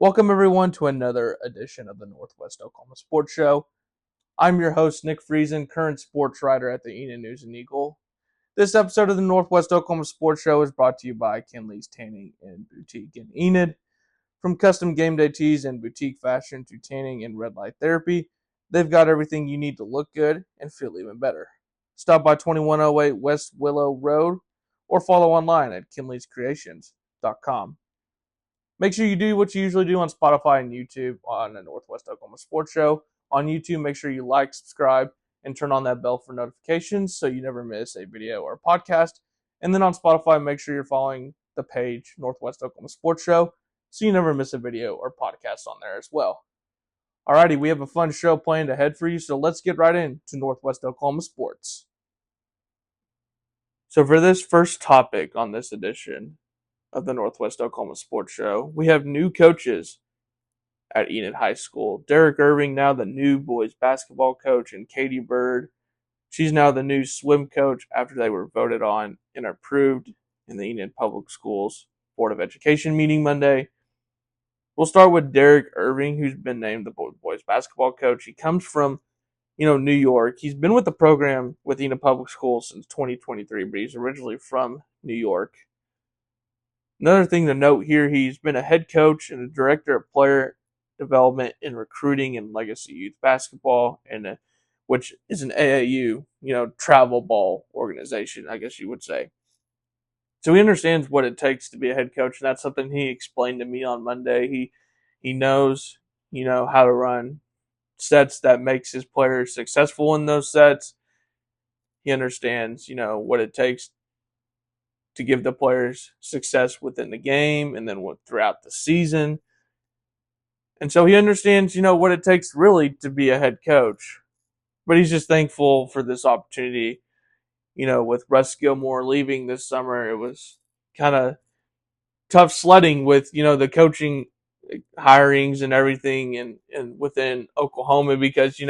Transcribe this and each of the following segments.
Welcome, everyone, to another edition of the Northwest Oklahoma Sports Show. I'm your host, Nick Friesen, current sports writer at the Enid News and Eagle. This episode of the Northwest Oklahoma Sports Show is brought to you by Kinley's Tanning and Boutique in Enid. From custom game day tees and boutique fashion to tanning and red light therapy, they've got everything you need to look good and feel even better. Stop by 2108 West Willow Road or follow online at kinleyscreations.com. Make sure you do what you usually do on Spotify and YouTube on the Northwest Oklahoma Sports Show. On YouTube, make sure you like, subscribe, and turn on that bell for notifications so you never miss a video or a podcast. And then on Spotify, make sure you're following the page Northwest Oklahoma Sports Show so you never miss a video or podcast on there as well. Alrighty, we have a fun show planned ahead for you, so let's get right into Northwest Oklahoma Sports. So for this first topic on this edition of the Northwest Oklahoma Sports Show, we have new coaches at Enid High School. Derek Irving, now the new boys basketball coach, and Katie Bird, she's now the new swim coach after they were voted on and approved in the Enid Public Schools Board of Education meeting Monday. We'll start with Derek Irving, who's been named the boys basketball coach. He comes from, New York. He's been with the program with Enid Public Schools since 2023, but he's originally from New York. Another thing to note here, he's been a head coach and a director of player development and recruiting in Legacy Youth Basketball, and which is an AAU, travel ball organization, I guess you would say. So he understands what it takes to be a head coach, and that's something he explained to me on Monday. He knows, how to run sets that makes his players successful in those sets. He understands, what it takes to give the players success within the game and then throughout the season. And so he understands, what it takes really to be a head coach. But he's just thankful for this opportunity. With Russ Gilmore leaving this summer, it was kind of tough sledding with, the coaching hirings and everything and within Oklahoma because,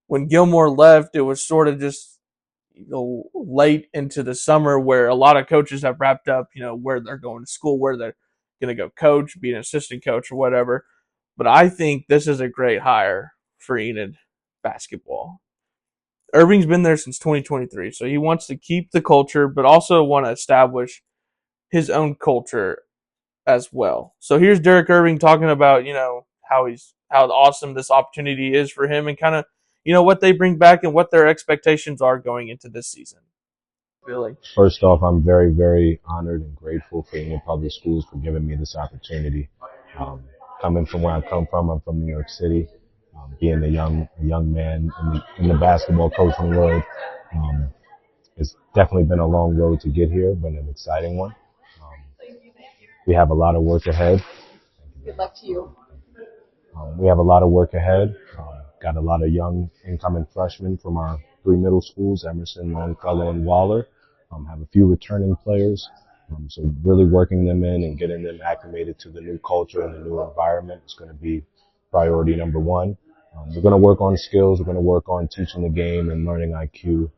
when Gilmore left, it was sort of just late into the summer where a lot of coaches have wrapped up, where they're going to school, where they're going to go coach, be an assistant coach or whatever. But I think this is a great hire for Enid basketball. Irving's been there since 2023, so he wants to keep the culture, but also want to establish his own culture as well. So here's Derek Irving talking about, how awesome this opportunity is for him and kind of, what they bring back and what their expectations are going into this season. Really? First off, I'm very, very honored and grateful for Enid Public Schools for giving me this opportunity. Coming from where I come from, I'm from New York City. Being a young man in the basketball coaching world, it's definitely been a long road to get here, but an exciting one. We have a lot of work ahead. Good luck to you. We have a lot of work ahead. Got a lot of young incoming freshmen from our three middle schools, Emerson, Longfellow, and Waller. Have a few returning players. So really working them in and getting them acclimated to the new culture and the new environment is going to be priority number one. We're going to work on skills. We're going to work on teaching the game and learning IQ.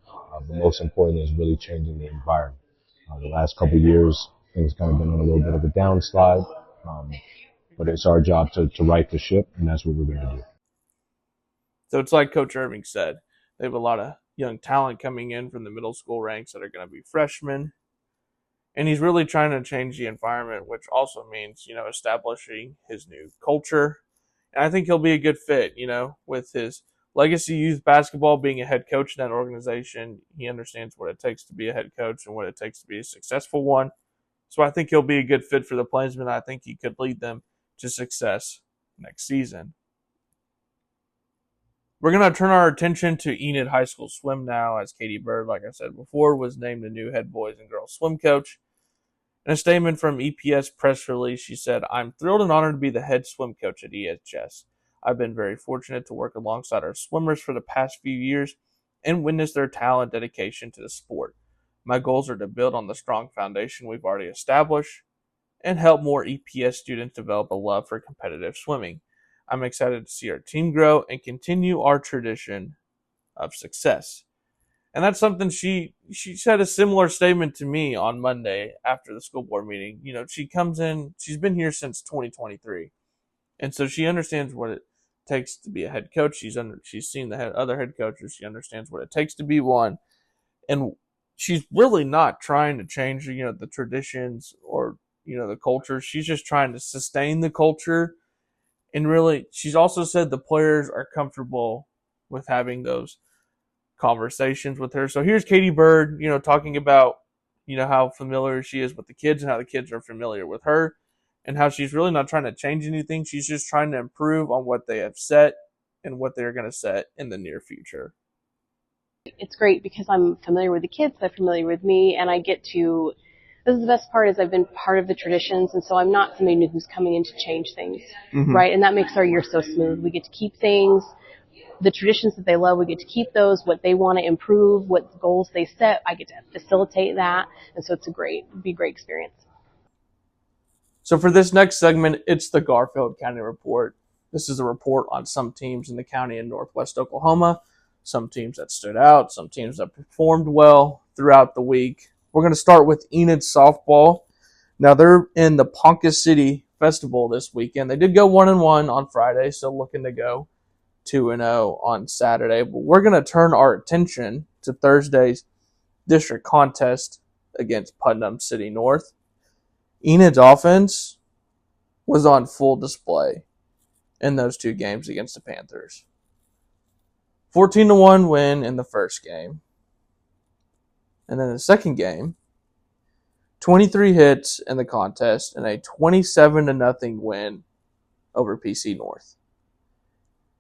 But most importantly is really changing the environment. The last couple of years, things kind of been on a little bit of a downslide. But it's our job to right the ship, and that's what we're going to do. So it's like Coach Irving said. They have a lot of young talent coming in from the middle school ranks that are going to be freshmen. And he's really trying to change the environment, which also means, establishing his new culture. And I think he'll be a good fit, with his Legacy Youth Basketball, being a head coach in that organization. He understands what it takes to be a head coach and what it takes to be a successful one. So I think he'll be a good fit for the Plainsmen. I think he could lead them to success next season. We're going to turn our attention to Enid High School swim now, as Katie Bird, like I said before, was named the new head boys and girls swim coach. In a statement from EPS press release, she said, "I'm thrilled and honored to be the head swim coach at EHS. I've been very fortunate to work alongside our swimmers for the past few years and witness their talent and dedication to the sport. My goals are to build on the strong foundation we've already established and help more EPS students develop a love for competitive swimming. I'm excited to see our team grow and continue our tradition of success." And that's something she said a similar statement to me on Monday after the school board meeting. She comes in, she's been here since 2023. And so she understands what it takes to be a head coach. She's seen the other head coaches. She understands what it takes to be one. And she's really not trying to change, the traditions or, the culture. She's just trying to sustain the culture. And really, she's also said the players are comfortable with having those conversations with her. So here's Katie Bird, talking about, how familiar she is with the kids and how the kids are familiar with her and how she's really not trying to change anything. She's just trying to improve on what they have set and what they're going to set in the near future. It's great because I'm familiar with the kids, they're familiar with me, and I get to, this is the best part, is I've been part of the traditions, and so I'm not somebody new who's coming in to change things, right? And that makes our year so smooth. We get to keep things, the traditions that they love, we get to keep those, what they want to improve, what goals they set, I get to facilitate that, and so it'd be a great experience. So for this next segment, it's the Garfield County Report. This is a report on some teams in the county in northwest Oklahoma, some teams that stood out, some teams that performed well throughout the week. We're going to start with Enid softball. Now they're in the Ponca City Festival this weekend. They did go 1-1 on Friday, so looking to go 2-0 on Saturday. But we're going to turn our attention to Thursday's district contest against Putnam City North. Enid's offense was on full display in those two games against the Panthers. 14-1 win in the first game. And then the second game, 23 hits in the contest and a 27-0 win over PC North.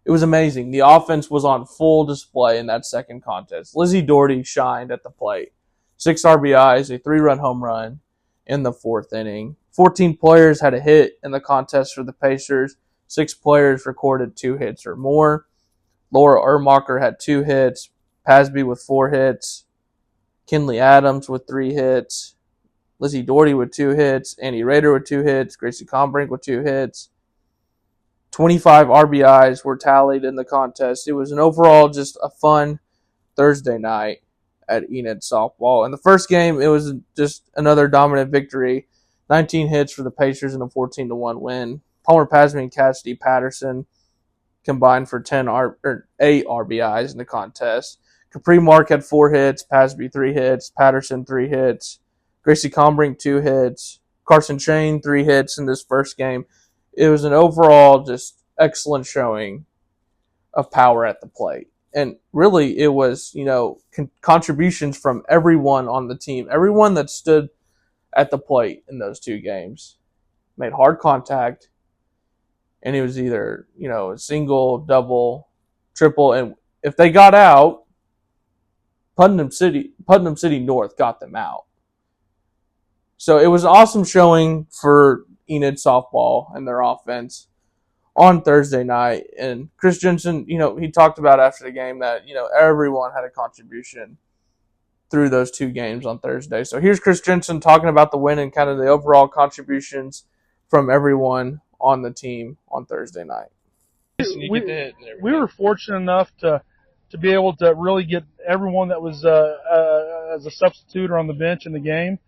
It was amazing. The offense was on full display in that second contest. Lizzie Doherty shined at the plate. 6 RBIs, a 3-run home run in the fourth inning. 14 players had a hit in the contest for the Pacers. 6 players recorded 2 hits or more. Laura Ermacher had 2 hits. Pasby with 4 hits. Kinley Adams with 3 hits. Lizzie Doherty with 2 hits. Annie Rader with 2 hits. Gracie Combrink with 2 hits. 25 RBIs were tallied in the contest. It was an overall just a fun Thursday night at Enid softball. In the first game, it was just another dominant victory. 19 hits for the Pacers and a 14-1 win. Palmer Pasby and Cassidy Patterson combined for 8 RBIs in the contest. Capri Mark had 4 hits, Pasby 3 hits, Patterson 3 hits, Gracie Combrink 2 hits, Carson Shane 3 hits in this first game. It was an overall just excellent showing of power at the plate. And really it was, contributions from everyone on the team. Everyone that stood at the plate in those two games made hard contact. And it was either, a single, double, triple. And if they got out, Putnam City North got them out. So it was an awesome showing for Enid softball and their offense on Thursday night. And Chris Jensen, he talked about after the game that, everyone had a contribution through those two games on Thursday. So here's Chris Jensen talking about the win and kind of the overall contributions from everyone on the team on Thursday night. We were fortunate enough to be able to really get everyone that was as a substitute or on the bench in the game.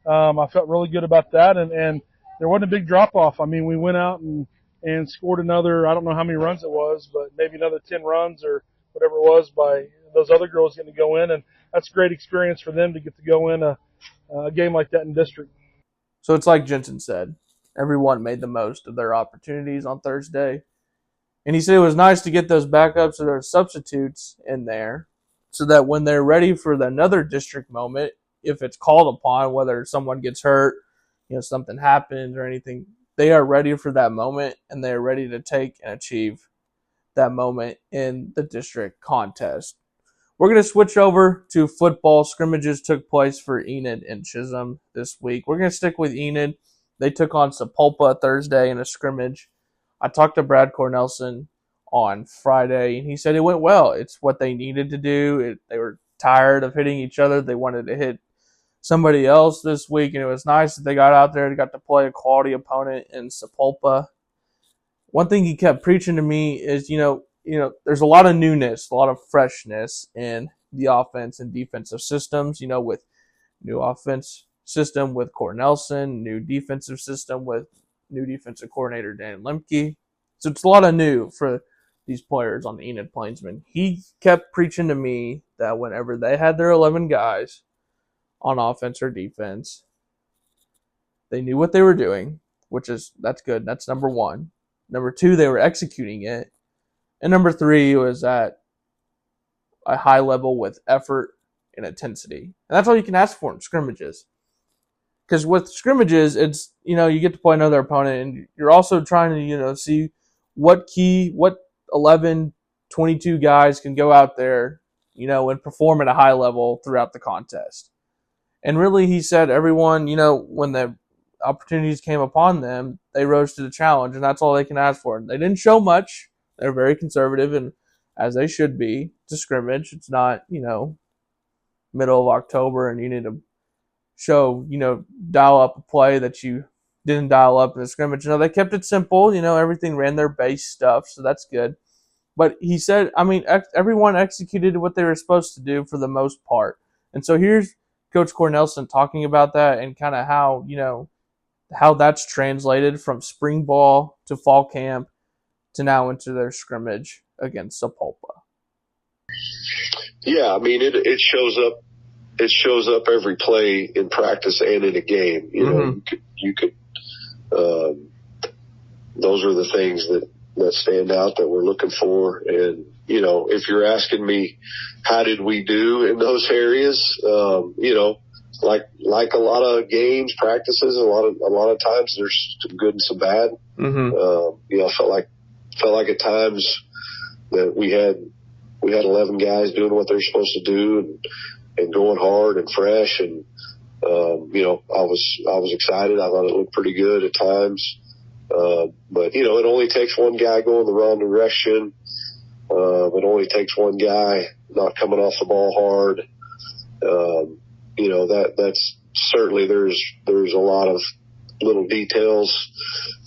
I felt really good about that, and there wasn't a big drop-off. I mean, we went out and scored another, I don't know how many runs it was, but maybe another 10 runs or whatever it was by those other girls getting to go in, and that's a great experience for them to get to go in a game like that in district. So it's like Jensen said, everyone made the most of their opportunities on Thursday. And he said it was nice to get those backups or those substitutes in there so that when they're ready for another district moment, if it's called upon, whether someone gets hurt, something happens or anything, they are ready for that moment and they're ready to take and achieve that moment in the district contest. We're going to switch over to football. Scrimmages took place for Enid and Chisholm this week. We're going to stick with Enid. They took on Sapulpa Thursday in a scrimmage. I talked to Brad Cornelson on Friday, and he said it went well. It's what they needed to do. They were tired of hitting each other. They wanted to hit somebody else this week, and it was nice that they got out there and got to play a quality opponent in Sapulpa. One thing he kept preaching to me is, there's a lot of newness, a lot of freshness in the offense and defensive systems, with new offense system with Cornelson, new defensive system with new defensive coordinator Dan Lemke. So it's a lot of new for these players on the Enid Plainsman. He kept preaching to me that whenever they had their 11 guys on offense or defense, they knew what they were doing, that's good. That's number one. Number two, they were executing it. And number three was at a high level with effort and intensity. And that's all you can ask for in scrimmages. Because with scrimmages, it's, you get to play another opponent, and you're also trying to, see what 11, 22 guys can go out there, and perform at a high level throughout the contest. And really, he said everyone, when the opportunities came upon them, they rose to the challenge, and that's all they can ask for. And they didn't show much. They're very conservative, and as they should be, to scrimmage. It's not, middle of October, and you need to show, dial up a play that you didn't dial up in the scrimmage. They kept it simple. Everything ran their base stuff, so that's good. But he said, everyone executed what they were supposed to do for the most part. And so here's Coach Cornelson talking about that and kind of how that's translated from spring ball to fall camp to now into their scrimmage against Sapulpa. Yeah, it shows up. It shows up every play in practice and in a game. You could. Those are the things that stand out that we're looking for. And if you're asking me, how did we do in those areas? Like a lot of games, practices, a lot of times there's some good and some bad. I felt like at times that we had 11 guys doing what they're supposed to do and going hard and fresh. And, I was excited. I thought it looked pretty good at times. But it only takes one guy going the wrong direction. It only takes one guy not coming off the ball hard. That's certainly there's a lot of little details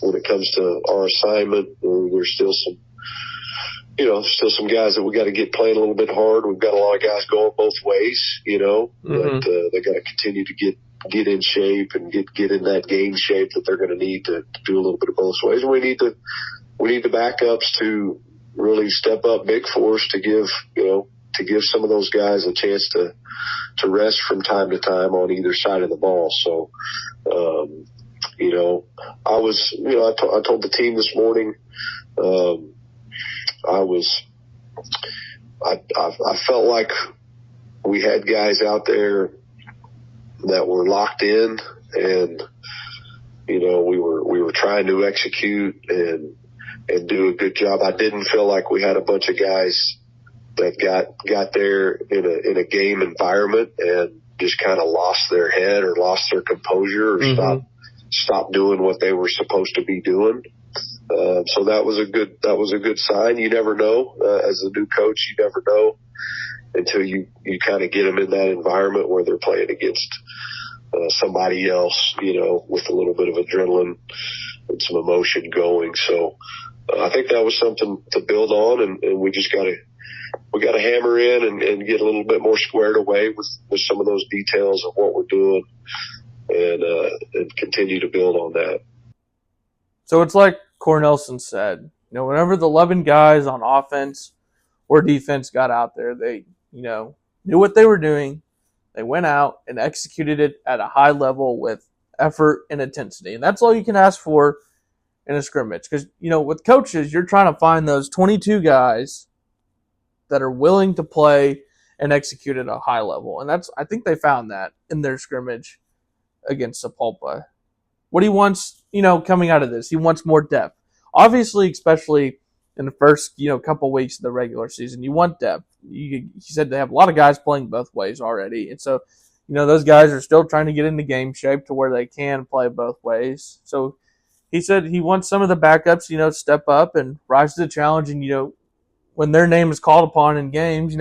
when it comes to our assignment. There's still some guys that we got to get playing a little bit hard. We've got a lot of guys going both ways, but they got to continue to get in shape and get in that game shape that they're going to need to do a little bit of both ways. And we need the backups to really step up big for us to give some of those guys a chance to rest from time to time on either side of the ball. So, I told the team this morning, I felt like we had guys out there that were locked in, and we were trying to execute and do a good job. I didn't feel like we had a bunch of guys that got there in a game environment and just kind of lost their head or lost their composure or stopped doing what they were supposed to be doing. So that was a good sign. You never know, as a new coach, you never know until you kind of get them in that environment where they're playing against somebody else, with a little bit of adrenaline and some emotion going. So I think that was something to build on, and we just got to hammer in and get a little bit more squared away with some of those details of what we're doing and continue to build on that. So it's like Cornelson said, whenever the 11 guys on offense or defense got out there, they, knew what they were doing. They went out and executed it at a high level with effort and intensity. And that's all you can ask for in a scrimmage. Because, with coaches, you're trying to find those 22 guys that are willing to play and execute at a high level. And I think they found that in their scrimmage against Sapulpa. What he wants, coming out of this, he wants more depth. Obviously, especially in the first, couple weeks of the regular season, you want depth. He said they have a lot of guys playing both ways already. And so, those guys are still trying to get into game shape to where they can play both ways. So he said he wants some of the backups, step up and rise to the challenge. And, when their name is called upon in games,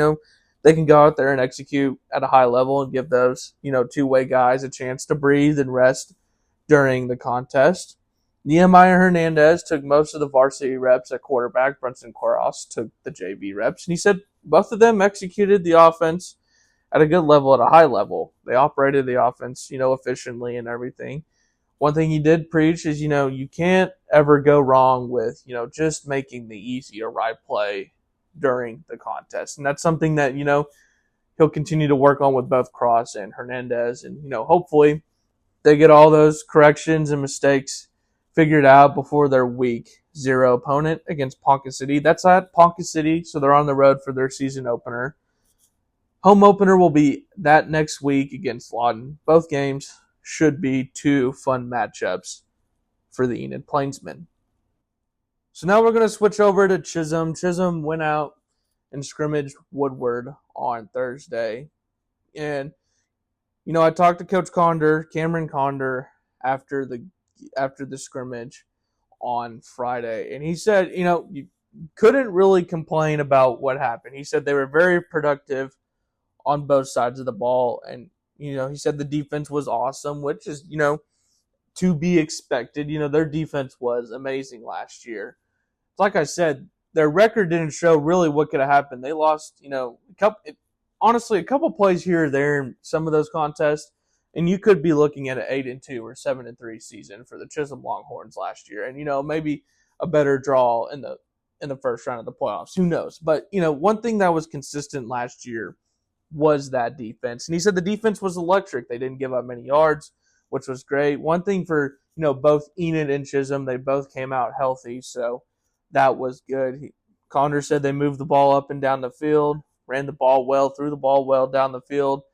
they can go out there and execute at a high level and give those, two-way guys a chance to breathe and rest during the contest. Nehemiah Hernandez took most of the varsity reps at quarterback. Brunson Koros took the JV reps. And he said both of them executed the offense at a good level, at a high level. They operated the offense, efficiently and everything. one thing he did preach is, you can't ever go wrong with, just making the easy or right play during the contest. And that's something that, he'll continue to work on with both Cross and Hernandez. And, hopefully they get all those corrections and mistakes figured out before their week 0 opponent against Ponca City. That's at Ponca City, so they're on the road for their season opener. Home opener will be that next week against Lawton. Both games should be 2 fun matchups for the Enid Plainsmen. So now we're going to switch over to Chisholm. Chisholm went out and scrimmaged Woodward on Thursday. And, I talked to Coach Cameron Conder, after the scrimmage on Friday. And he said, you couldn't really complain about what happened. He said they were very productive on both sides of the ball. And, he said the defense was awesome, which is, to be expected. Their defense was amazing last year. Like I said, their record didn't show really what could have happened. They lost, a couple plays here or there in some of those contests, and you could be looking at an 8-2 or 7-3 season for the Chisholm Longhorns last year, and maybe a better draw in the first round of the playoffs. Who knows? But one thing that was consistent last year was that defense, and he said the defense was electric. They didn't give up many yards, which was great. One thing for both Enid and Chisholm, they both came out healthy, so that was good. Conder said they moved the ball up and down the field, ran the ball well, threw the ball well down the field.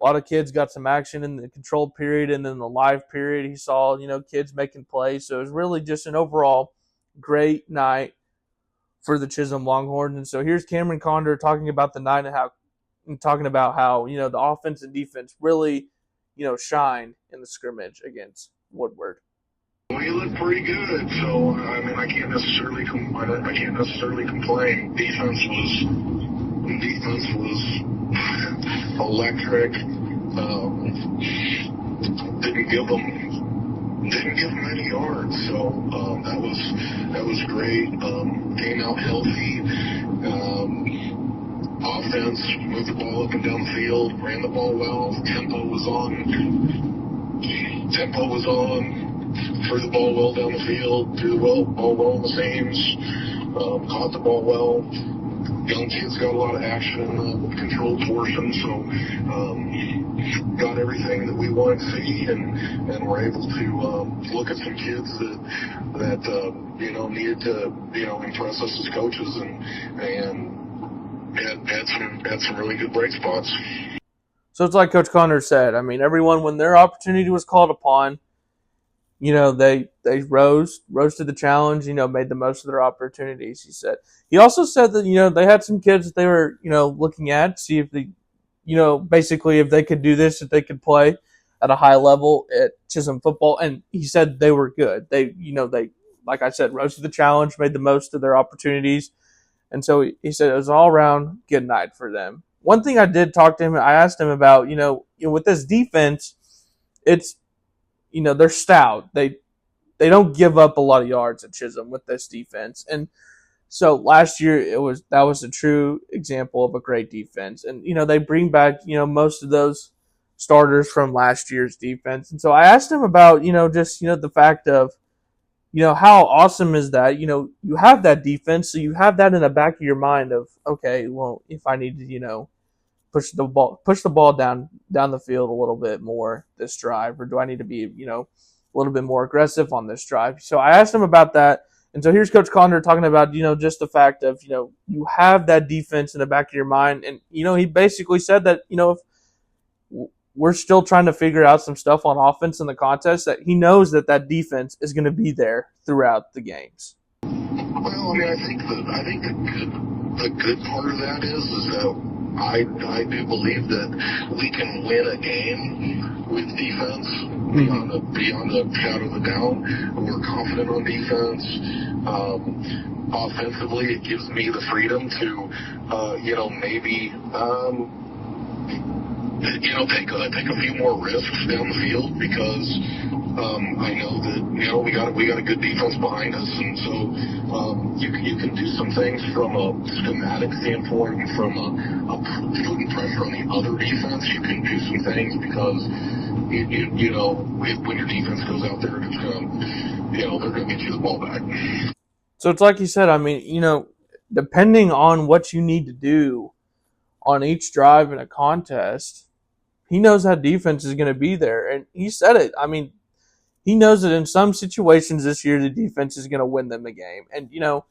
A lot of kids got some action in the controlled period, and then the live period he saw, kids making plays. So it was really just an overall great night for the Chisholm Longhorns. And so here's Cameron Conder talking about the night and talking about how, the offense and defense really, shined in the scrimmage against Woodward. We looked pretty good, so I can't necessarily complain. Defense was electric. Didn't give them any yards, so that was great. Came out healthy. Offense moved the ball up and down the field, ran the ball well. Tempo was on. Threw the ball well down the field, threw the ball well in the seams, caught the ball well. Young kids got a lot of action in the controlled portion, so got everything that we wanted to see, and we're able to look at some kids that needed to impress us as coaches, and had some really good bright spots. So it's like Coach Conder said. Everyone, when their opportunity was called upon, they rose to the challenge, made the most of their opportunities, he said. He also said that, they had some kids that they were, looking at, see if they, basically if they could do this, if they could play at a high level at Chisholm football. And he said they were good. They, like I said, rose to the challenge, made the most of their opportunities. And so he said it was an all-around good night for them. One thing I did talk to him, I asked him about, with this defense, it's, they're stout. They don't give up a lot of yards at Chisholm with this defense. And so last year that was a true example of a great defense. And, they bring back, most of those starters from last year's defense. And so I asked him about, just, the fact of, how awesome is that? You have that defense, so you have that in the back of your mind of, okay, well, if I need to, push the ball down the field a little bit more this drive, or do I need to be, a little bit more aggressive on this drive? So I asked him about that. And so here's Coach Conder talking about, just the fact of, you have that defense in the back of your mind. And, he basically said that, if we're still trying to figure out some stuff on offense in the contest, that he knows that defense is going to be there throughout the games. Well, I think the good part of that is that I do believe that we can win a game with defense beyond a shadow of a doubt. We're confident on defense. Offensively, it gives me the freedom to, maybe, take a few more risks down the field, because I know that we got a good defense behind us, and so you can do some things from a schematic standpoint, from a putting pressure on the other defense. You can do some things because you know, when your defense goes out there and it's going to, you know, they're going to get you the ball back. So it's like you said, I mean, you know, depending on what you need to do on each drive in a contest, he knows how defense is going to be there. And he said it. I mean, he knows that in some situations this year, the defense is going to win them the game. And, you know,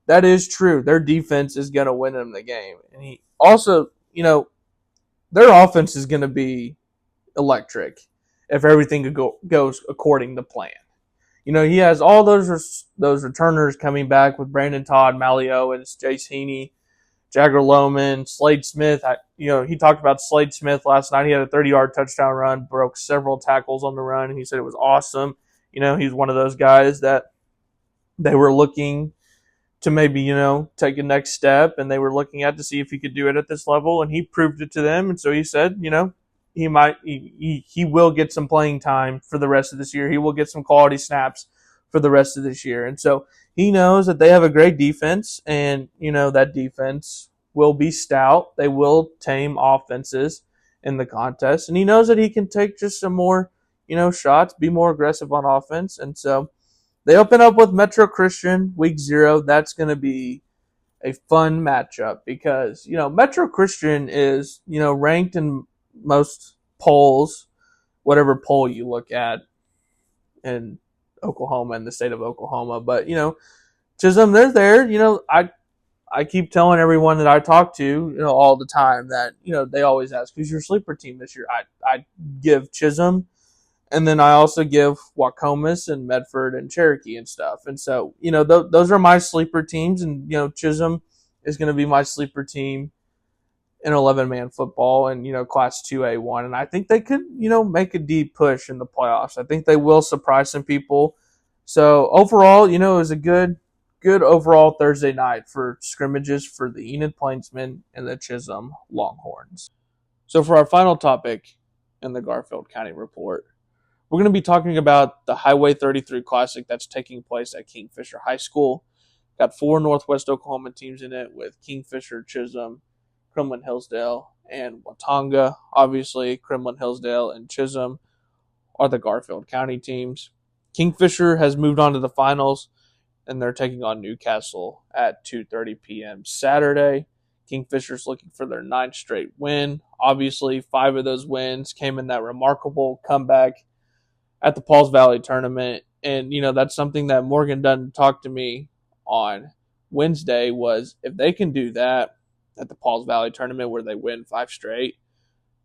that is true. Their defense is going to win them the game. And he also, you know, their offense is going to be electric if everything goes according to plan. You know, he has all those returners coming back with Brandon Todd, Malio, and Jace Heaney, Jagger Lohman, Slade Smith. He talked about Slade Smith last night. He had a 30-yard touchdown run, broke several tackles on the run, and he said it was awesome. You know, he's one of those guys that they were looking to maybe, you know, take a next step, and they were looking at to see if he could do it at this level, and he proved it to them. And so he said, you know, he will get some playing time for the rest of this year. He will get some quality snaps for the rest of this year. And so he knows that they have a great defense, and, you know, that defense will be stout. They will tame offenses in the contest. And he knows that he can take just some more, you know, shots, be more aggressive on offense. And so they open up with Metro Christian week 0. That's going to be a fun matchup because, you know, Metro Christian is, you know, ranked in most polls, whatever poll you look at in Oklahoma and the state of Oklahoma. But, you know, Chisholm, they're there. You know, I keep telling everyone that I talk to, you know, all the time that, you know, they always ask, who's your sleeper team this year? I give Chisholm, and then I also give Wacomas and Medford and Cherokee and stuff. And so, you know, those are my sleeper teams, and, you know, Chisholm is going to be my sleeper team in 11-man football and, you know, Class 2A1. And I think they could, you know, make a deep push in the playoffs. I think they will surprise some people. So overall, you know, it was a good overall Thursday night for scrimmages for the Enid Plainsmen and the Chisholm Longhorns. So for our final topic in the Garfield County Report, we're going to be talking about the Highway 33 Classic that's taking place at Kingfisher High School. Got 4 Northwest Oklahoma teams in it with Kingfisher, Chisholm, Kremlin Hillsdale, and Watonga. Obviously, Kremlin Hillsdale and Chisholm are the Garfield County teams. Kingfisher has moved on to the finals, and they're taking on Newcastle at 2:30 p.m. Saturday. Kingfisher's looking for their 9th straight win. Obviously, 5 of those wins came in that remarkable comeback at the Pauls Valley tournament. And, you know, that's something that Morgan Dunn talked to me on Wednesday was if they can do that at the Pauls Valley tournament where they win 5 straight,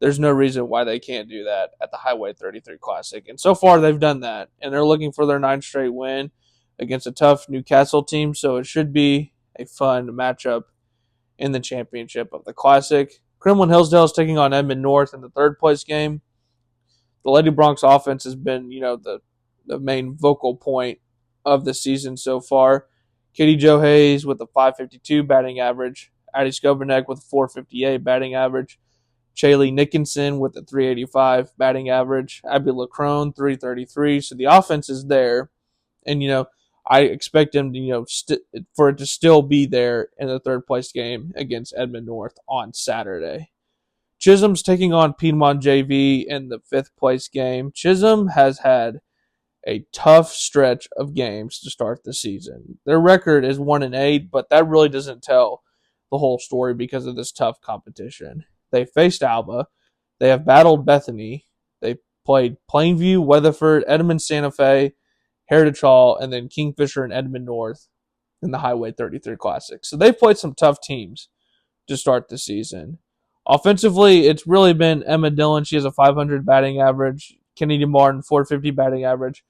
there's no reason why they can't do that at the Highway 33 Classic. And so far they've done that, and they're looking for their 9th straight win against a tough Newcastle team, so it should be a fun matchup in the championship of the Classic. Kremlin Hillsdale is taking on Edmond North in the 3rd place game. The Lady Bronx offense has been, you know, the main vocal point of the season so far. Katie Jo Hayes with a .552 batting average. Addie Skovanek with a .458 batting average. Shaylee Nickinson with a .385 batting average. Abby LaCrone, .333. So the offense is there. And, you know, I expect them to, you know, for it to still be there in the 3rd place game against Edmond North on Saturday. Chisholm's taking on Piedmont JV in the 5th place game. Chisholm has had a tough stretch of games to start the season. Their record is 1-8, but that really doesn't tell the whole story because of this tough competition. They faced Alba. They have battled Bethany. They played Plainview, Weatherford, Edmond Santa Fe, Heritage Hall, and then Kingfisher and Edmond North in the Highway 33 Classic. So they've played some tough teams to start the season. Offensively, it's really been Emma Dillon. She has a .500 batting average. Kennedy Martin, .450 batting average.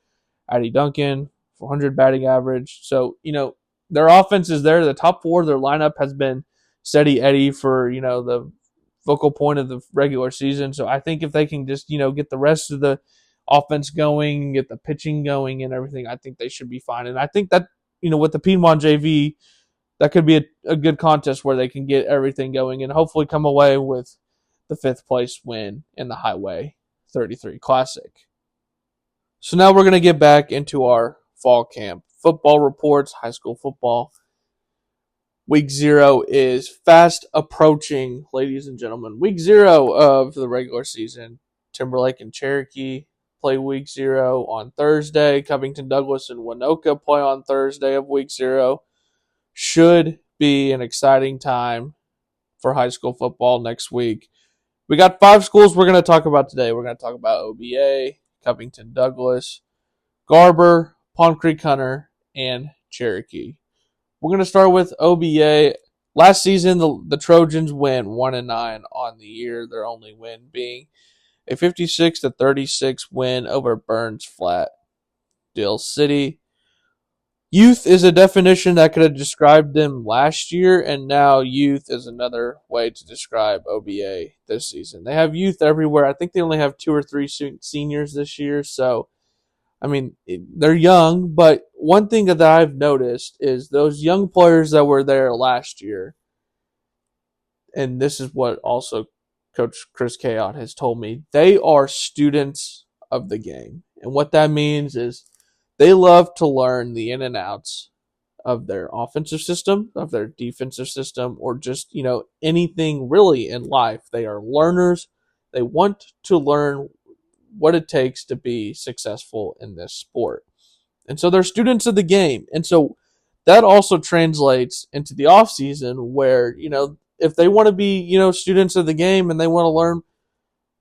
Addie Duncan, .400 batting average. So, you know, their offense is there. The top 4 of their lineup has been steady Eddie for, you know, the focal point of the regular season. So I think if they can just, you know, get the rest of the offense going, get the pitching going and everything, I think they should be fine. And I think that, you know, with the Piedmont JV, that could be a good contest where they can get everything going and hopefully come away with the 5th place win in the Highway 33 Classic. So now we're going to get back into our fall camp football reports, high school football. Week 0 is fast approaching, ladies and gentlemen. Week 0 of the regular season Timberlake and Cherokee play week 0 on Thursday. Covington Douglas and Winoka play on Thursday of week 0. Should be an exciting time for high school football next week. We got 5 schools we're going to talk about today. We're going to talk about OBA, Covington Douglas, Garber, Pond Creek Hunter, and Cherokee. We're going to start with OBA. Last season, the Trojans win 1-9 on the year, their only win being a 56-36 win over Burns Flat, Dill City. Youth is a definition that could have described them last year, and now youth is another way to describe OBA this season. They have youth everywhere. I think they only have 2 or 3 seniors this year, so I mean, they're young, but one thing that I've noticed is those young players that were there last year, and this is what also Coach Chris Kayott has told me, they are students of the game. And what that means is they love to learn the in and outs of their offensive system, of their defensive system, or just, anything really in life. They are learners. They want to learn what it takes to be successful in this sport. And so they're students of the game. And so that also translates into the off season where, if they want to be, students of the game and they want to learn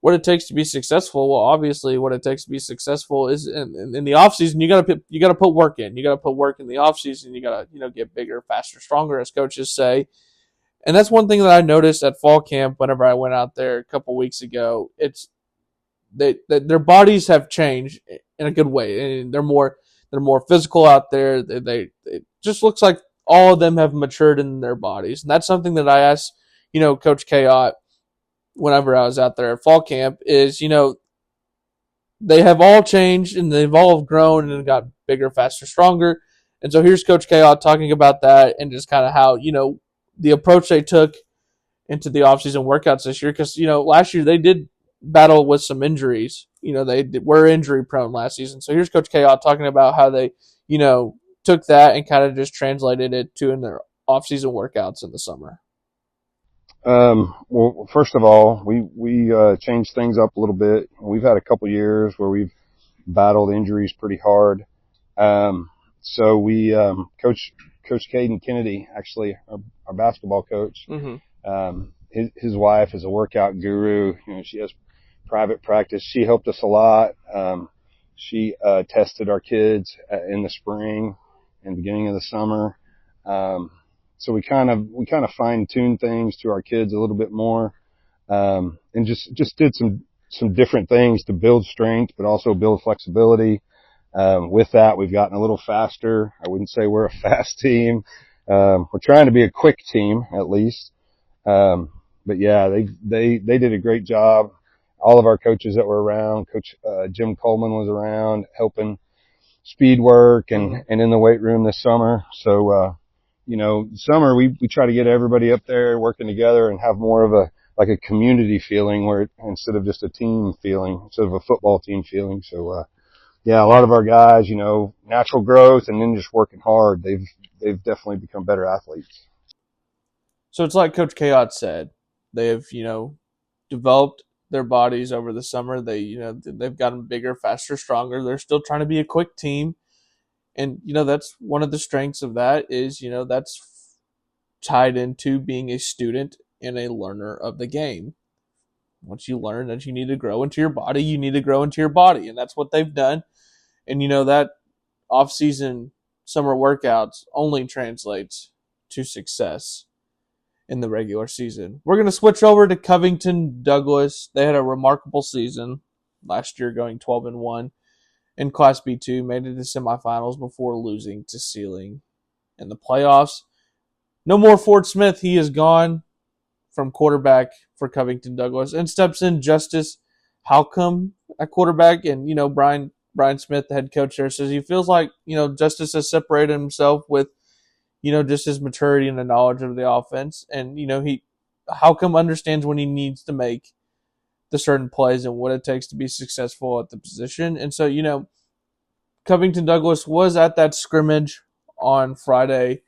what it takes to be successful, well, obviously what it takes to be successful is in the off season, you got to put work in. You got to put work in the off season. You got to, get bigger, faster, stronger, as coaches say. And that's one thing that I noticed at fall camp whenever I went out there a couple weeks ago. It's their bodies have changed in a good way, and they're more physical out there. It just looks like all of them have matured in their bodies, and that's something that I asked, Coach Kayott whenever I was out there at fall camp is, they have all changed and they've all grown and got bigger, faster, stronger. And so here's Coach Kayott talking about that and just kind of how, the approach they took into the offseason workouts this year. Because, last year they did battle with some injuries. They were injury prone last season. So here's Coach Kayott talking about how they, took that and kind of just translated it to in their offseason workouts in the summer. Well, first of all, we changed things up a little bit. We've had a couple years where we've battled injuries pretty hard. So we, Coach Caden Kennedy, actually our basketball coach, his wife is a workout guru. She has private practice. She helped us a lot. She tested our kids in the spring and beginning of the summer. So we kind of fine-tuned things to our kids a little bit more, and just did some different things to build strength, but also build flexibility. With that, we've gotten a little faster. I wouldn't say we're a fast team. We're trying to be a quick team, at least. But yeah, they did a great job. All of our coaches that were around, Coach Jim Coleman was around helping speed work and in the weight room this summer. So, summer we try to get everybody up there working together and have more of a community feeling where instead of just a team feeling, instead of a football team feeling. So, yeah, a lot of our guys, natural growth and then just working hard. They've definitely become better athletes. So it's like Coach Kayott said, they've, developed their bodies over the summer. They've gotten bigger, faster, stronger. They're still trying to be a quick team. And, that's one of the strengths of that is, that's tied into being a student and a learner of the game. Once you learn that you need to grow into your body, you need to grow into your body. And that's what they've done. And, that off-season summer workouts only translates to success in the regular season. We're going to switch over to Covington Douglas. They had a remarkable season last year, going 12-1 in Class B2, made it to semifinals before losing to Sealing in the playoffs. No more Fort Smith. He is gone from quarterback for Covington Douglas and steps in Justice Halcomb at quarterback. And, Brian Smith, the head coach there, says he feels like, Justice has separated himself with, just his maturity and the knowledge of the offense. And, Halcomb understands when he needs to make the certain plays and what it takes to be successful at the position. And so, Covington Douglas was at that scrimmage on Friday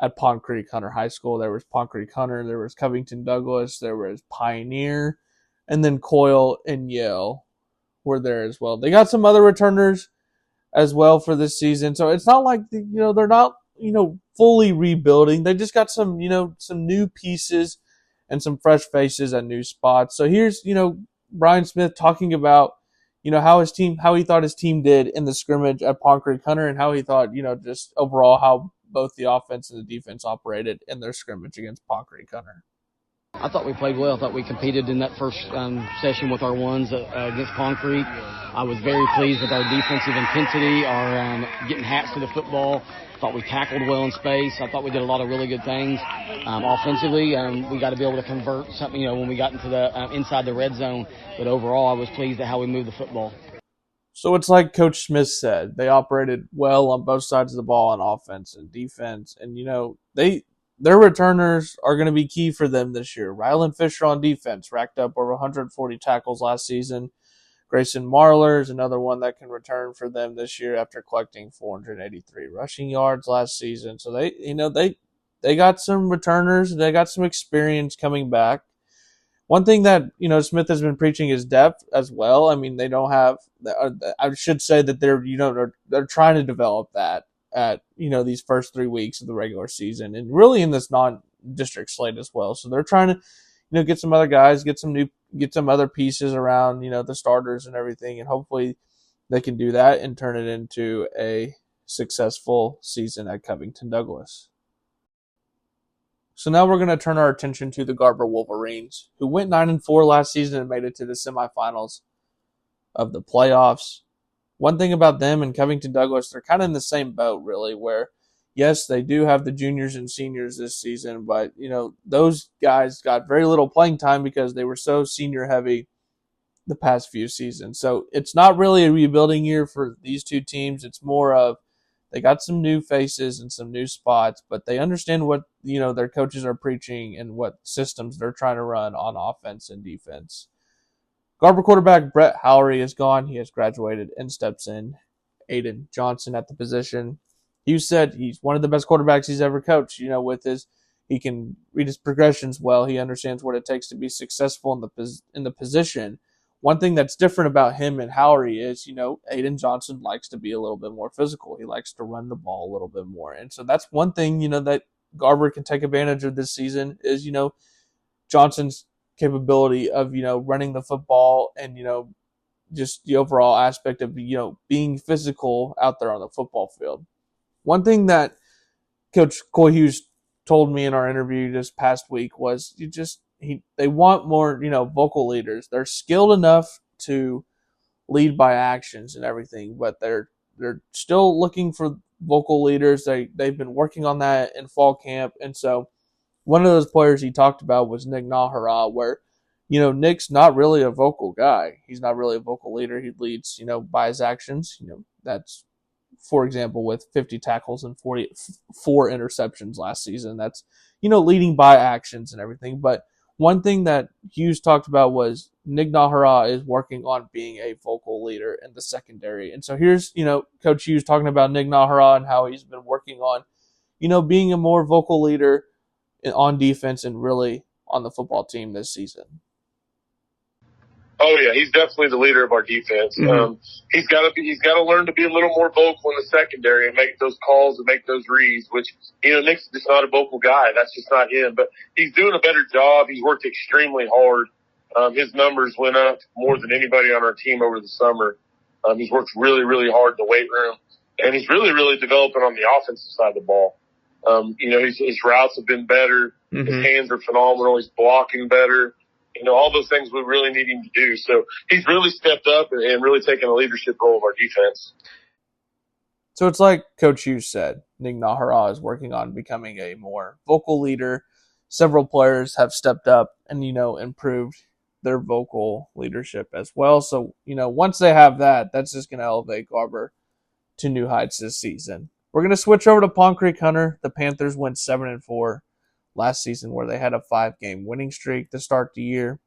at Pond Creek Hunter High School. There was Pond Creek Hunter, there was Covington Douglas, there was Pioneer, and then Coyle and Yale were there as well. They got some other returners as well for this season. So it's not like, they're not, fully rebuilding. They just got some, some new pieces and some fresh faces at new spots. So here's, Brian Smith talking about, how he thought his team did in the scrimmage at Pond Creek Hunter, and how he thought, just overall how both the offense and the defense operated in their scrimmage against Pond Creek Hunter. I thought we played well. I thought we competed in that first session with our ones against Pond Creek. I was very pleased with our defensive intensity, our getting hats to the football. I thought we tackled well in space. I thought we did a lot of really good things. Offensively, we got to be able to convert something, when we got into the inside the red zone. But overall, I was pleased at how we moved the football. So it's like Coach Smith said, they operated well on both sides of the ball on offense and defense. And, their returners are going to be key for them this year. Rylan Fisher on defense racked up over 140 tackles last season. Grayson Marler is another one that can return for them this year after collecting 483 rushing yards last season. So they got some returners. They got some experience coming back. One thing that, Smith has been preaching is depth as well. I mean, they don't have – I should say that they're trying to develop that at, these first 3 weeks of the regular season and really in this non-district slate as well. So they're trying to, get some other guys, get some other pieces around, the starters and everything, and hopefully they can do that and turn it into a successful season at Covington Douglas. So now we're going to turn our attention to the Garber Wolverines, who went 9-4 last season and made it to the semifinals of the playoffs. One thing about them and Covington Douglas, they're kind of in the same boat, really, where, yes, they do have the juniors and seniors this season, but, those guys got very little playing time because they were so senior-heavy the past few seasons. So it's not really a rebuilding year for these two teams. It's more of they got some new faces and some new spots, but they understand what, their coaches are preaching and what systems they're trying to run on offense and defense. Garber quarterback Brett Howery is gone. He has graduated and steps in Aiden Johnson at the position. He said he's one of the best quarterbacks he's ever coached. He can read his progressions well. He understands what it takes to be successful in the position. One thing that's different about him and Howery is, Aiden Johnson likes to be a little bit more physical. He likes to run the ball a little bit more. And so that's one thing, that Garber can take advantage of this season is, Johnson's capability of, running the football and, just the overall aspect of, being physical out there on the football field. One thing that Coach Coy Hughes told me in our interview this past week was they want more, vocal leaders. They're skilled enough to lead by actions and everything, but they're still looking for vocal leaders. They've been working on that in fall camp. And so one of those players he talked about was Nick Nahara, where, Nick's not really a vocal guy. He's not really a vocal leader. He leads, by his actions. That's, for example, with 50 tackles and 44 interceptions last season. That's, leading by actions and everything. But one thing that Hughes talked about was Nick Nahara is working on being a vocal leader in the secondary. And so here's, Coach Hughes talking about Nick Nahara and how he's been working on, being a more vocal leader on defense and really on the football team this season. Oh yeah, he's definitely the leader of our defense. Mm-hmm. He's got to learn to be a little more vocal in the secondary and make those calls and make those reads. Which Nick's just not a vocal guy. That's just not him. But he's doing a better job. He's worked extremely hard. His numbers went up more than anybody on our team over the summer. He's worked really, really hard in the weight room, and he's really, really developing on the offensive side of the ball. His routes have been better. Mm-hmm. His hands are phenomenal. He's blocking better. All those things we really need him to do. So he's really stepped up and really taken a leadership role of our defense. So it's like Coach Hughes said, Nick Nahara is working on becoming a more vocal leader. Several players have stepped up and, improved their vocal leadership as well. So, once they have that, that's just going to elevate Garber to new heights this season. We're going to switch over to Pond Creek Hunter. The Panthers went 7-4. Last season, where they had a 5-game winning streak to start the year.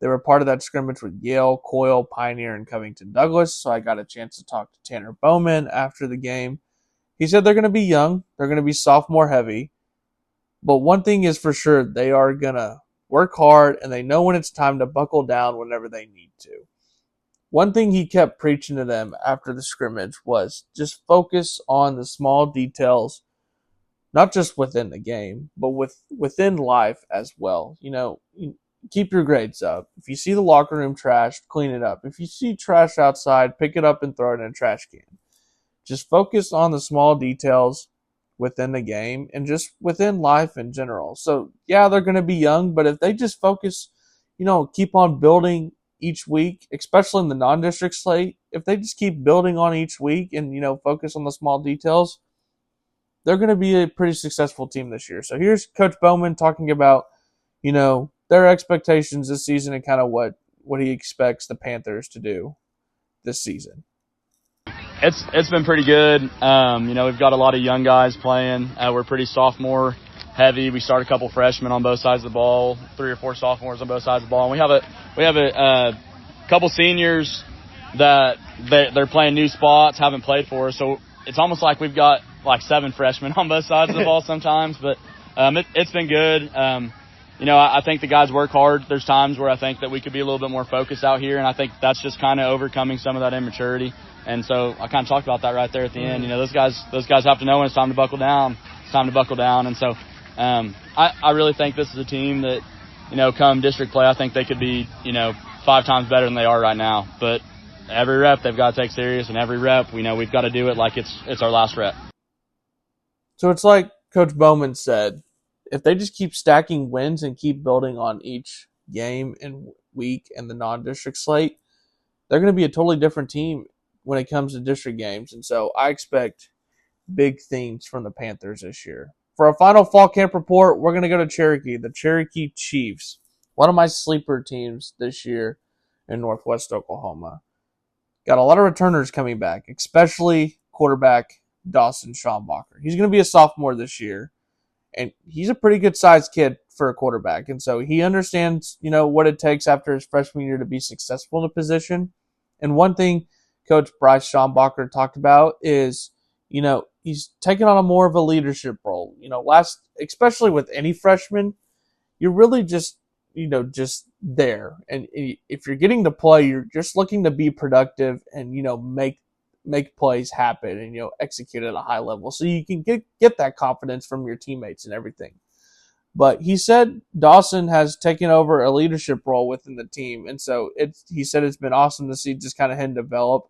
They were part of that scrimmage with Yale, Coyle, Pioneer, and Covington Douglas, so I got a chance to talk to Tanner Bowman after the game. He said they're going to be young, they're going to be sophomore heavy, but one thing is for sure, they are going to work hard, and they know when it's time to buckle down whenever they need to. one thing he kept preaching to them after the scrimmage was just focus on the small details, not just within the game, but within life as well. Keep your grades up. If you see the locker room trashed, clean it up. If you see trash outside, pick it up and throw it in a trash can. Just focus on the small details within the game and just within life in general. So, yeah, they're going to be young, but if they just focus, keep on building each week, especially in the non-district slate, if they just keep building on each week and, focus on the small details, they're going to be a pretty successful team this year. So here's Coach Bowman talking about, their expectations this season and kind of what he expects the Panthers to do this season. It's been pretty good. We've got a lot of young guys playing. We're pretty sophomore heavy. We start a couple freshmen on both sides of the ball, 3 or 4 sophomores on both sides of the ball, and we have a couple seniors that they're playing new spots, haven't played for us. So it's almost like we've got like 7 freshmen on both sides of the ball sometimes. But it's been good. I think the guys work hard. There's times where I think that we could be a little bit more focused out here, and I think that's just kind of overcoming some of that immaturity. And so I kind of talked about that right there at the end. Those guys have to know when it's time to buckle down. It's time to buckle down. And so I really think this is a team that, come district play, I think they could be, 5 times better than they are right now. But every rep they've got to take serious, and every rep, we've got to do it like it's our last rep. So it's like Coach Bowman said, if they just keep stacking wins and keep building on each game and week and the non-district slate, they're going to be a totally different team when it comes to district games. And so I expect big things from the Panthers this year. For our final fall camp report, we're going to go to Cherokee, the Cherokee Chiefs, one of my sleeper teams this year in Northwest Oklahoma. Got a lot of returners coming back, especially quarterback Dawson Schombacher. He's going to be a sophomore this year, and he's a pretty good-sized kid for a quarterback. And so he understands, what it takes after his freshman year to be successful in a position. And one thing Coach Bryce Schombacher talked about is, he's taken on a more of a leadership role. Especially with any freshman, you're really just there. And if you're getting to play, you're just looking to be productive and, make plays happen and, execute at a high level. So you can get that confidence from your teammates and everything. But he said Dawson has taken over a leadership role within the team. And so he said it's been awesome to see just kind of him develop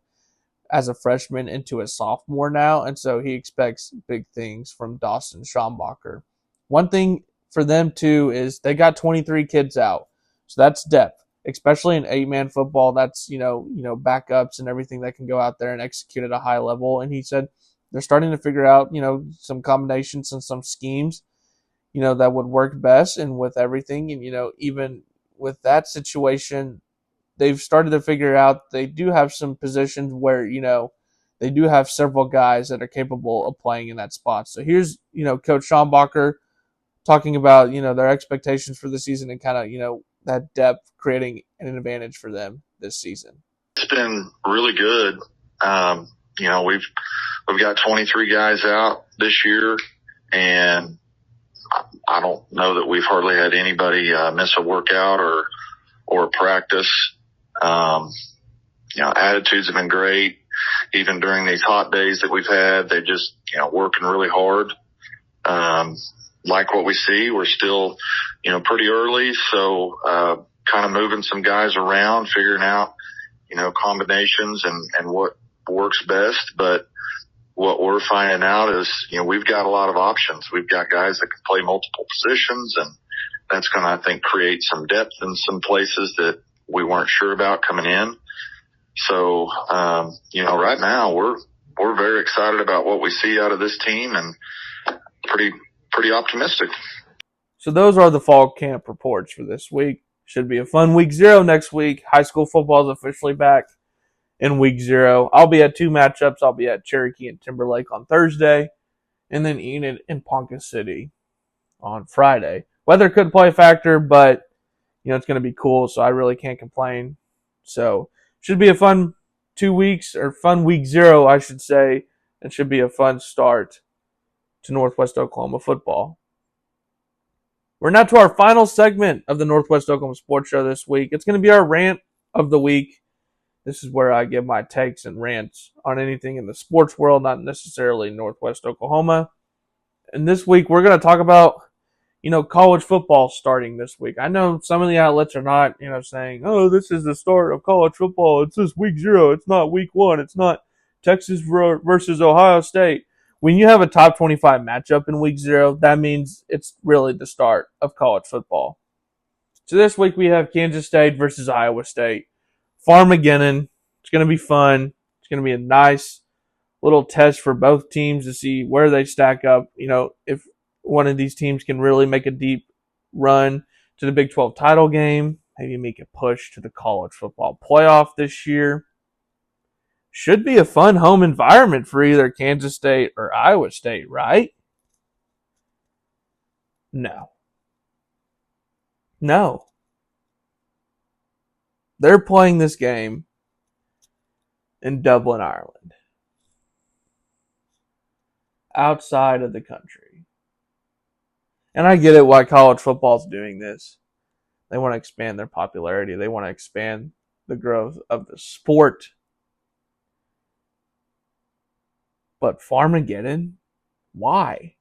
as a freshman into a sophomore now. And so he expects big things from Dawson Schombacher. One thing for them, too, is they got 23 kids out. So that's depth, especially in 8-man football. That's, backups and everything that can go out there and execute at a high level. And he said they're starting to figure out, some combinations and some schemes, that would work best and with everything. And, even with that situation, they've started to figure out they do have some positions where, they do have several guys that are capable of playing in that spot. So here's, Coach Schombacher talking about, their expectations for the season and kind of, that depth creating an advantage for them this season. It's been really good. We've got 23 guys out this year, and I don't know that we've hardly had anybody miss a workout or a practice. Attitudes have been great. Even during these hot days that we've had, they're just, working really hard. Like what we see, we're still, pretty early. So, kind of moving some guys around, figuring out, combinations and what works best. But what we're finding out is, we've got a lot of options. We've got guys that can play multiple positions, and that's going to, I think, create some depth in some places that we weren't sure about coming in. So, right now we're very excited about what we see out of this team and pretty optimistic. So those are the fall camp reports for this week. Should be a fun week 0 next week. High school football is officially back in week 0. I'll be at 2 matchups. I'll be at Cherokee and Timberlake on Thursday, and then Enid and Ponca City on Friday. Weather could play a factor, but it's going to be cool, so I really can't complain. So should be a fun 2 weeks, or fun week 0, I should say. It should be a fun start to Northwest Oklahoma football. We're now to our final segment of the Northwest Oklahoma Sports Show this week. It's going to be our rant of the week. This is where I give my takes and rants on anything in the sports world, not necessarily Northwest Oklahoma. And this week we're going to talk about, college football starting this week. I know some of the outlets are not, saying, oh, this is the start of college football. It's just week 0. It's not week 1. It's not Texas versus Ohio State. When you have a top 25 matchup in week 0, that means it's really the start of college football. So this week we have Kansas State versus Iowa State. Farmageddon. It's going to be fun. It's going to be a nice little test for both teams to see where they stack up. If one of these teams can really make a deep run to the Big 12 title game, maybe make a push to the college football playoff this year. Should be a fun home environment for either Kansas State or Iowa State, right? No. They're playing this game in Dublin, Ireland. Outside of the country. And I get it why college football's doing this. They want to expand their popularity. They want to expand the growth of the sport. But Farmageddon? Why?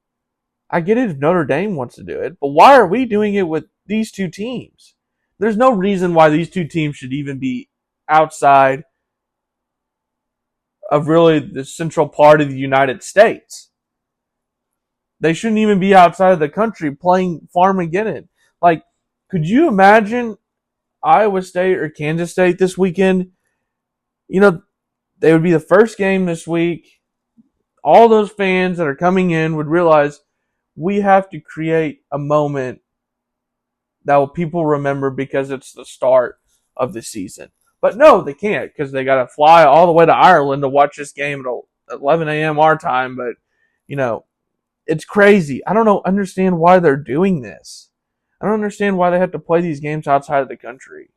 I get it if Notre Dame wants to do it, but why are we doing it with these two teams? There's no reason why these two teams should even be outside of really the central part of the United States. They shouldn't even be outside of the country playing Farmageddon. Like, could you imagine Iowa State or Kansas State this weekend? They would be the first game this week. All those fans that are coming in would realize we have to create a moment that will people remember because it's the start of the season. But no, they can't because they got to fly all the way to Ireland to watch this game at 11 a.m. our time. But, it's crazy. I don't understand why they're doing this. I don't understand why they have to play these games outside of the country.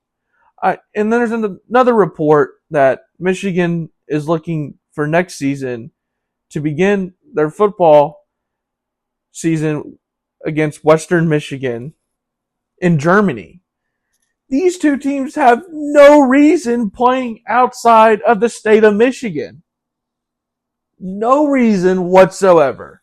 And then there's another report that Michigan is looking for next season to begin their football season against Western Michigan in Germany. These two teams have no reason playing outside of the state of Michigan. No reason whatsoever.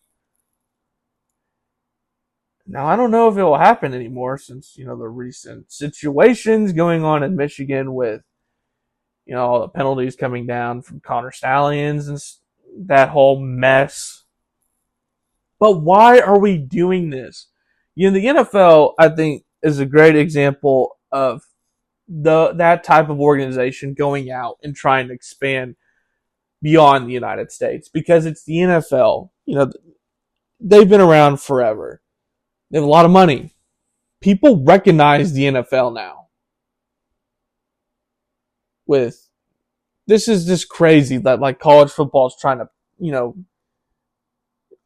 Now, I don't know if it will happen anymore since, the recent situations going on in Michigan with, all the penalties coming down from Connor Stallions and that whole mess. But why are we doing this? The NFL, I think, is a great example of that type of organization going out and trying to expand beyond the United States because it's the NFL. They've been around forever. They have a lot of money. People recognize the NFL now. This is just crazy that college football is trying to,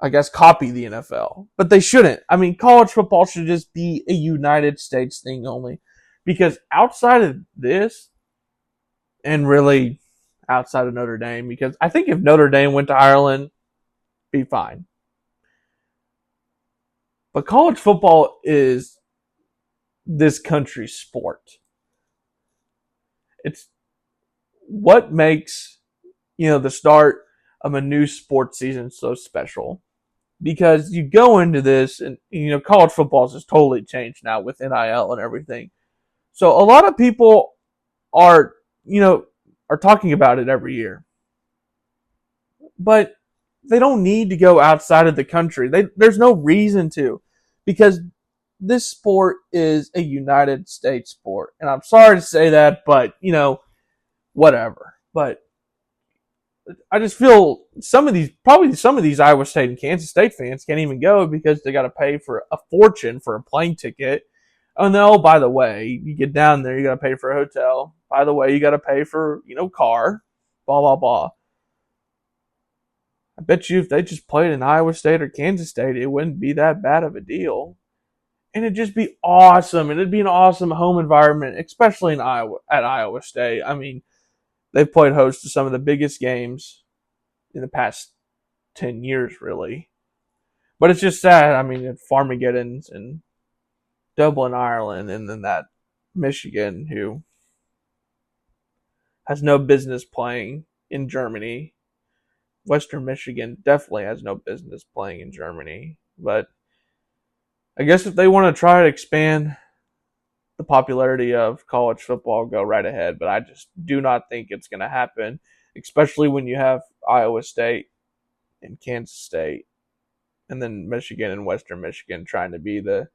I guess copy the NFL. But they shouldn't. I mean, college football should just be a United States thing only. Because outside of this, and really outside of Notre Dame, because I think if Notre Dame went to Ireland, be fine. But college football is this country's sport. It's what makes, the start of a new sports season so special. Because you go into this and, college football has just totally changed now with NIL and everything. So a lot of people are talking about it every year. But they don't need to go outside of the country. There's no reason to, because this sport is a United States sport. And I'm sorry to say that, but, whatever. But I just feel some of these Iowa State and Kansas State fans can't even go because they got to pay for a fortune for a plane ticket. Oh no, by the way, you get down there, you got to pay for a hotel. By the way, you got to pay for, car, blah, blah, blah. I bet you if they just played in Iowa State or Kansas State, it wouldn't be that bad of a deal. And it'd just be awesome. And it'd be an awesome home environment, especially at Iowa State. I mean, they've played host to some of the biggest games in the past 10 years, really. But it's just sad. I mean, Farmageddon's and Dublin, Ireland, and then that Michigan who has no business playing in Germany. Western Michigan definitely has no business playing in Germany. But I guess if they want to try to expand the popularity of college football, go right ahead. But I just do not think it's going to happen, especially when you have Iowa State and Kansas State, and then Michigan and Western Michigan trying to be the,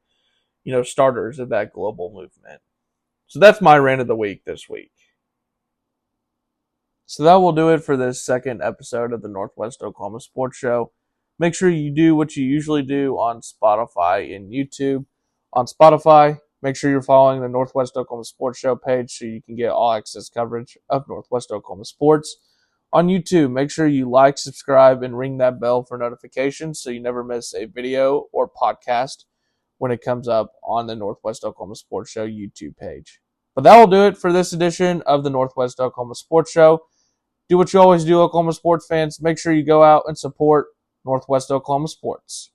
starters of that global movement. So that's my rant of the week this week. So that will do it for this second episode of the Northwest Oklahoma Sports Show. Make sure you do what you usually do on Spotify and YouTube. On Spotify, make sure you're following the Northwest Oklahoma Sports Show page so you can get all access coverage of Northwest Oklahoma sports. On YouTube, make sure you like, subscribe, and ring that bell for notifications so you never miss a video or podcast when it comes up on the Northwest Oklahoma Sports Show YouTube page. But that will do it for this edition of the Northwest Oklahoma Sports Show. Do what you always do, Oklahoma sports fans. Make sure you go out and support Northwest Oklahoma sports.